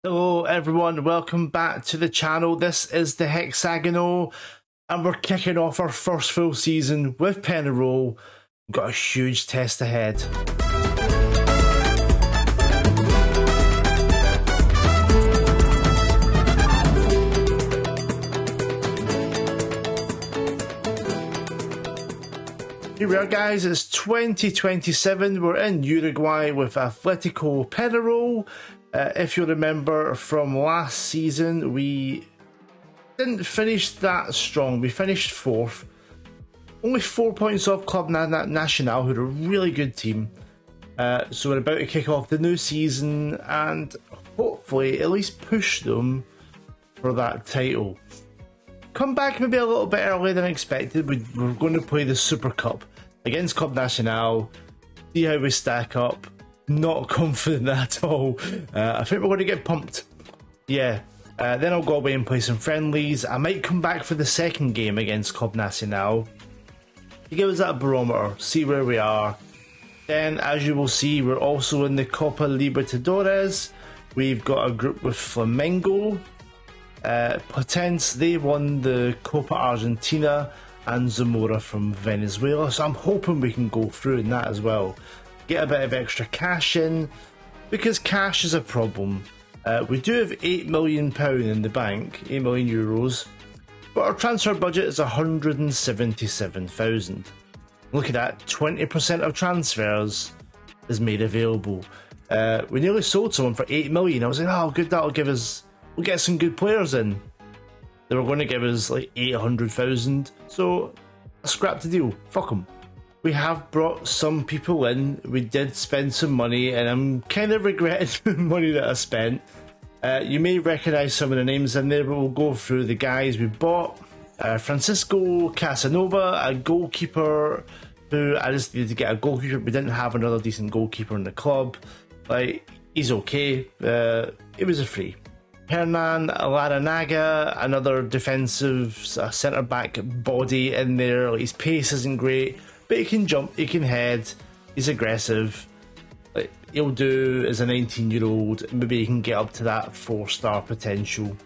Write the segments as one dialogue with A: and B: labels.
A: Hello everyone, welcome back to the channel. This is the Hexágono and we're kicking off our first full season with Penarol. We've got a huge test ahead. Here we are guys, it's 2027, we're in Uruguay with Atletico Penarol. If you remember from last season, we didn't finish that strong. We finished 4th. Only 4 points off Club Nacional, who are a really good team. So we're about to kick off the new season and hopefully at least push them for that title. Come back maybe a little bit earlier than expected. We're going to play the Super Cup against Club Nacional, see how we stack up. Not confident at all. I think we're going to get pumped. Yeah. Then I'll go away and play some friendlies. I might come back for the second game against Club Nacional to give us that barometer, see where we are. Then, as you will see, we're also in the Copa Libertadores. We've got a group with Flamengo. Potense, they won the Copa Argentina, and Zamora from Venezuela. So I'm hoping we can go through in that as well. Get a bit of extra cash in, because cash is a problem. We do have £8 million in the bank, €8 million, but our transfer budget is 177,000. Look at that, 20% of transfers is made available. We nearly sold someone for 8 million. I was like, oh good, that'll give us, we'll get some good players in. They were going to give us like 800,000, so I scrapped the deal, fuck them. We have brought some people in. We did spend some money and I'm kind of regretting the money that I spent. You may recognise some of the names in there, but we'll go through the guys we bought. Francisco Casanova, a goalkeeper who I just needed to get a goalkeeper. We didn't have another decent goalkeeper in the club. Like, he's okay. It was a free. Hernan Laranaga, another defensive centre-back body in there. Like, his pace isn't great, but he can jump, he can head, he's aggressive. Like, he'll do as a 19-year-old. Maybe he can get up to that 4-star potential.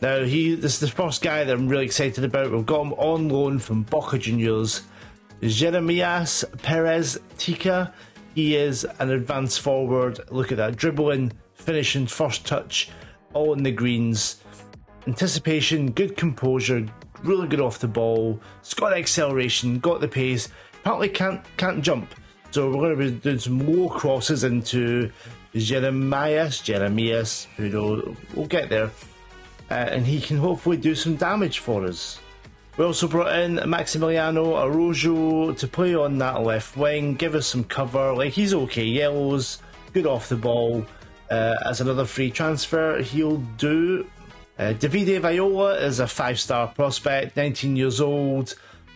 A: Now, this is the first guy that I'm really excited about. We've got him on loan from Boca Juniors. Jeremias Perez Tica. He is an advanced forward. Look at that, dribbling, finishing, first touch, all in the greens. Anticipation, good composure, really good off the ball. It's got acceleration, got the pace. Apparently can't jump. So we're going to be doing some low crosses into Jeremias, who knows, we'll get there. And he can hopefully do some damage for us. We also brought in Maximiliano Araujo to play on that left wing, give us some cover. Like, he's okay, yellows, good off the ball. As another free transfer, he'll do. Davide Viola is a 5-star prospect, 19 years old.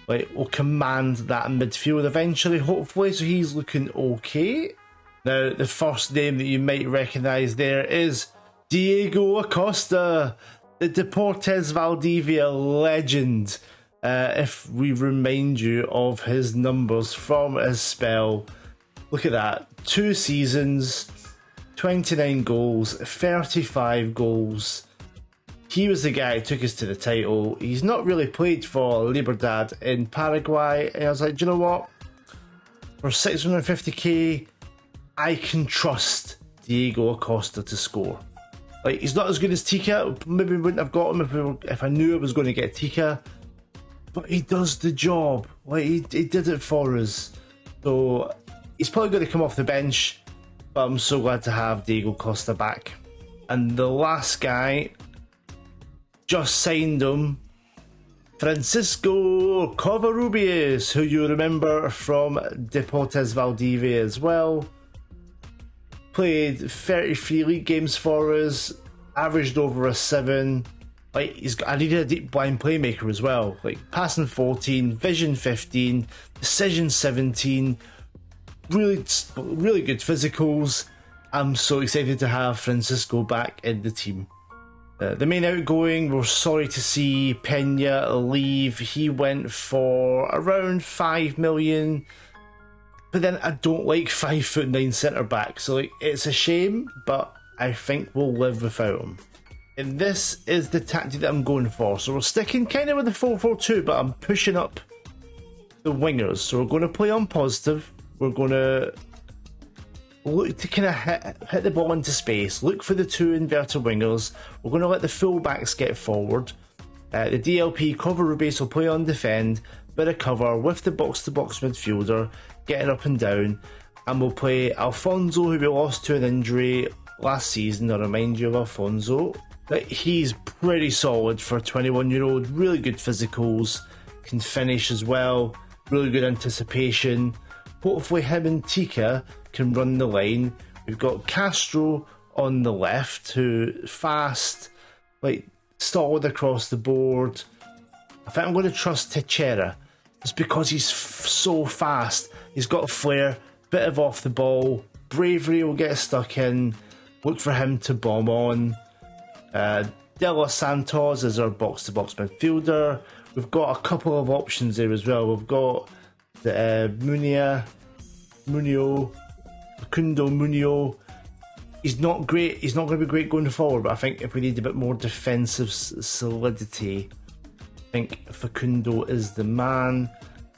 A: Like, will command that midfield eventually, hopefully, so he's looking okay. Now, the first name that you might recognise there is Diego Acosta, the Deportes Valdivia legend. If we remind you of his numbers from his spell, look at that, 2 seasons, 29 goals, 35 goals. He was the guy who took us to the title. He's not really played for Libertad in Paraguay. And I was like, do you know what? For 650k, I can trust Diego Acosta to score. Like, he's not as good as Tica. Maybe we wouldn't have got him if I knew I was going to get Tica. But he does the job. Like, he did it for us. So he's probably going to come off the bench. But I'm so glad to have Diego Costa back. And the last guy, just signed him, Francisco Covarrubias, who you remember from Deportes Valdivia as well. Played 33 league games for us, averaged over a 7. Like, I needed a deep blind playmaker as well. Like, passing 14, vision 15, decision 17. Really good physicals. I'm so excited to have Francisco back in the team. The main outgoing, we're sorry to see Pena leave. He went for around 5 million. But then I don't like 5'9" centre back, so like, it's a shame, but I think we'll live without him. And this is the tactic that I'm going for. So we're sticking kind of with the 4-4-2, but I'm pushing up the wingers. So we're going to play on positive. We're going to look to kind of hit the ball into space. Look for the two inverted wingers. We're going to let the fullbacks get forward. The DLP cover Rubies will play on defend. Bit of cover with the box-to-box midfielder, getting up and down. And we'll play Alfonso, who we lost to an injury last season. I'll remind you of Alfonso. But he's pretty solid for a 21-year-old. Really good physicals. Can finish as well. Really good anticipation. Hopefully him and Tika can run the line. We've got Castro on the left, who fast, like solid across the board. I think I'm going to trust Teixeira. It's because he's so fast. He's got a flair, bit of off the ball. Bravery will get stuck in. Look for him to bomb on. De Los Santos is our box-to-box midfielder. We've got a couple of options there as well. We've got the Munio. He's not great. He's not going to be great going forward, but I think if we need a bit more defensive solidity, I think Facundo is the man.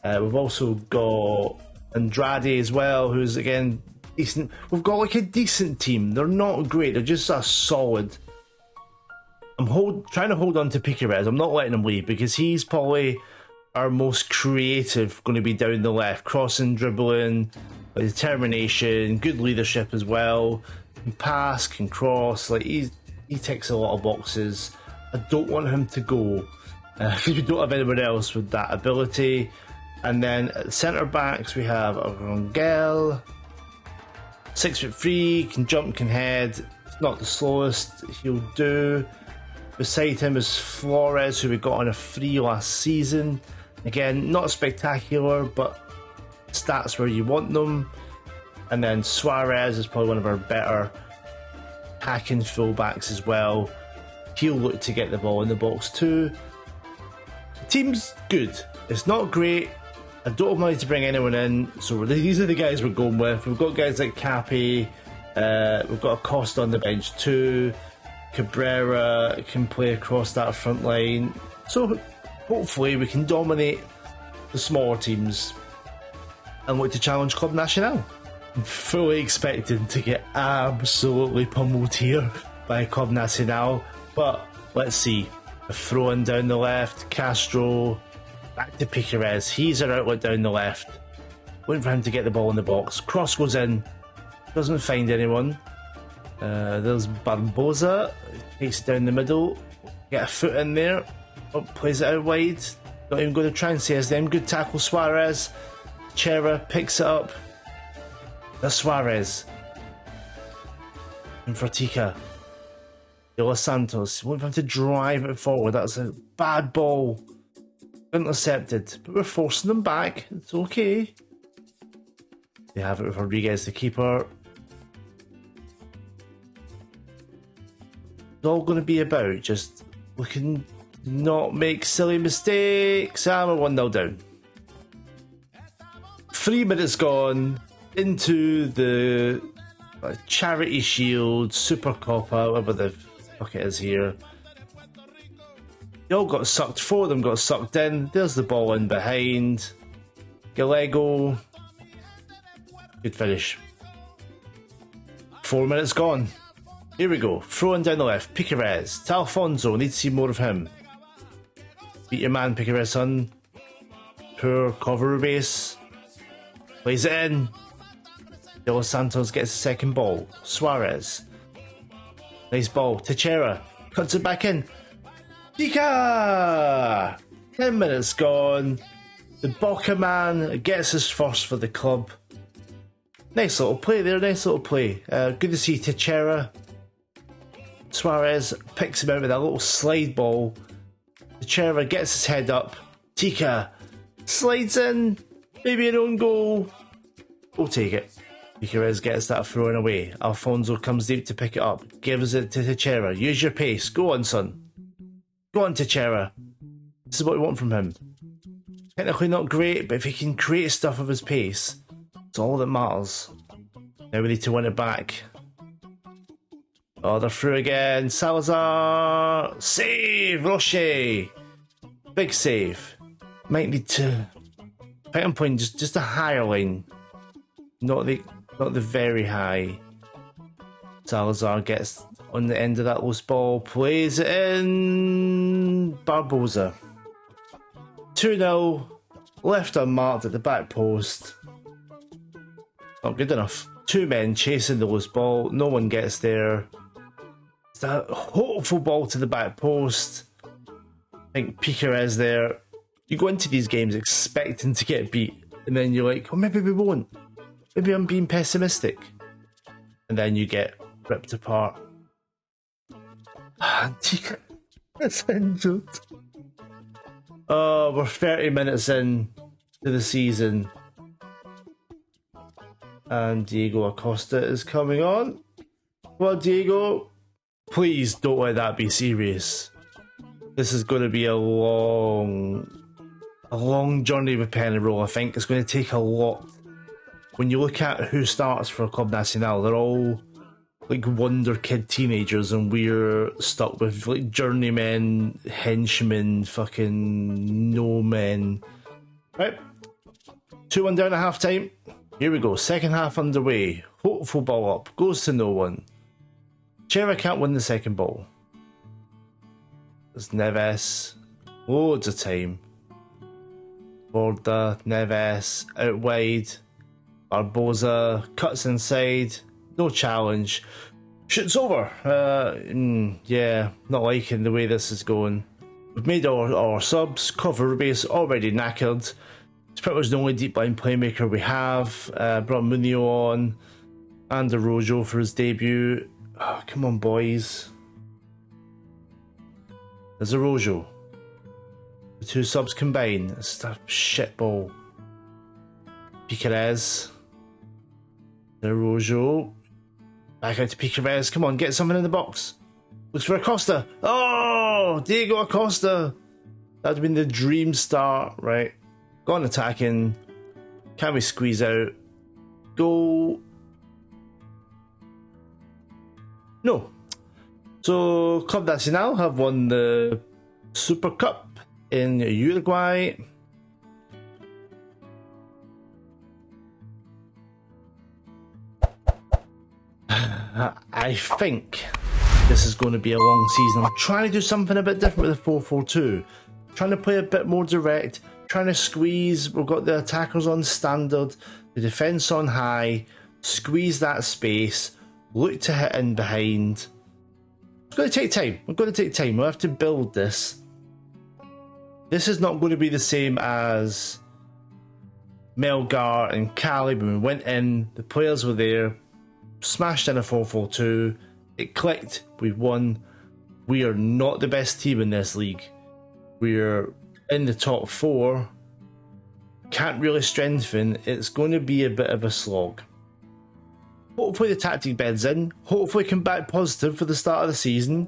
A: We've also got Andrade as well, who's again decent. We've got like a decent team. They're not great. They're just a solid. I'm trying to hold on to Piquerez. I'm not letting him leave because he's probably our most creative, going to be down the left, crossing, dribbling, determination, good leadership as well. Can pass, can cross. Like he ticks a lot of boxes. I don't want him to go because we don't have anyone else with that ability. And then at centre backs we have Rangel, 6'3", can jump, can head. It's not the slowest. He'll do. Beside him is Flores, who we got on a free last season. Again, not spectacular, but stats where you want them. And then Suarez is probably one of our better hacking fullbacks as well. He'll look to get the ball in the box too. The team's good. It's not great. I don't have money to bring anyone in, so these are the guys we're going with. We've got guys like Capi. We've got Acosta on the bench too. Cabrera can play across that front line. So hopefully we can dominate the smaller teams and look to challenge Club Nacional. I'm fully expecting to get absolutely pummeled here by Club Nacional, but let's see. A throw in down the left, Castro, back to Piquerez. He's our outlet down the left. Waiting for him to get the ball in the box. Cross goes in, doesn't find anyone. There's Barbosa, takes it down the middle, get a foot in there, plays it out wide, not even going to try and say his name. Good tackle, Suarez. Chera picks it up. That's Suarez. And for Tika. De Los Santos, waiting for him to drive it forward. That's a bad ball. Intercepted, but we're forcing them back. It's okay. They have it with Rodriguez, the keeper. It's all going to be about just looking to not make silly mistakes. And we're 1-0 down. 3 minutes gone into the Charity Shield, Super Copa, whatever the fuck it is here. They all got sucked. 4 of them got sucked in. There's the ball in behind. Gallego. Good finish. 4 minutes gone. Here we go. Throwing down the left. Piquerez. To Alfonso. Need to see more of him. Beat your man, Piquerez, son. Poor cover base. Plays it in. De Los Santos gets the second ball. Suarez. Nice ball. Teixeira. Cuts it back in. Tika! 10 minutes gone. The Boca man gets his first for the club. Nice little play there. Nice little play. Good to see Teixeira. Suarez picks him out with a little slide ball. Teixeira gets his head up. Tika slides in. Maybe an own goal. We'll take it. Piquerez gets that thrown away. Alfonso comes deep to pick it up. Gives it to Teixeira. Use your pace. Go on, son. Go on, Teixeira. This is what we want from him. Technically not great, but if he can create stuff with his pace, it's all that matters. Now we need to win it back. Oh, they're through again. Salazar. Save! Roche. Big save. Might need to... I think I'm playing just a higher line. Not the very high. Salazar gets on the end of that loose ball. Plays it in. Barbosa. 2-0. Left unmarked at the back post. Not good enough. Two men chasing the loose ball. No one gets there. It's a hopeful ball to the back post. I think Piquerez there. You go into these games expecting to get beat, and then you're like, oh, maybe we won't. Maybe I'm being pessimistic. And then you get ripped apart. It's injured. Oh, we're 30 minutes in to the season. And Diego Acosta is coming on. Well, Diego, please don't let that be serious. This is going to be a long journey with Penarol. I think it's going to take a lot. When you look at who starts for Club Nacional, they're all like wonder kid teenagers, and we're stuck with like journeymen, henchmen, fucking no men. Right, 2-1 down at half time. Here we go, second half underway. Hopeful ball up, goes to no one. Chera can't win the second ball. There's Neves, loads of time. Borda, Neves, out wide. Barbosa cuts inside, no challenge. Shoots over. Yeah, not liking the way this is going. We've made our subs. Covarrubias already knackered. It's pretty much the only deep line playmaker we have. Brought Munio on. And Araujo for his debut. Oh, come on, boys. There's Araujo. The two subs combine. It's a shit ball. Piquerez. Araujo. Back out to Piquerez. Come on, get something in the box. Looks for Acosta. Oh, Diego Acosta. That would have been the dream start, right? Gone attacking. Can we squeeze out? Goal. No. So, Club Nacional have won the Super Cup in Uruguay. I think this is going to be a long season. I'm trying to do something a bit different with the 4-4-2. Trying to play a bit more direct. Trying to squeeze. We've got the attackers on standard. The defence on high. Squeeze that space. Look to hit in behind. It's going to take time. We're going to take time. We'll have to build this. This is not going to be the same as Melgar and Cali when we went in. The players were there. Smashed in a 4-4-2. It clicked. We won. We are not the best team in this league. We're in the top 4. Can't really strengthen. It's going to be a bit of a slog. Hopefully the tactic beds in. Hopefully come back positive for the start of the season.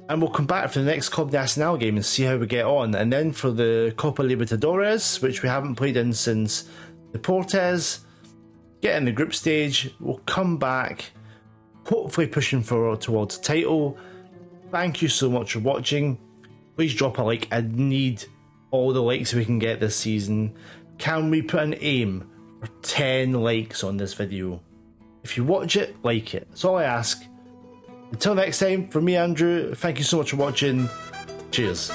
A: And we'll come back for the next Club Nacional game and see how we get on. And then for the Copa Libertadores, which we haven't played in since the Portes, get in the group stage. We'll come back, hopefully pushing towards the title. Thank you so much for watching. Please drop a like. I need all the likes we can get this season. Can we put an aim for 10 likes on this video? If you watch it, like it. That's all I ask. Until next time, from me, Andrew, thank you so much for watching. Cheers.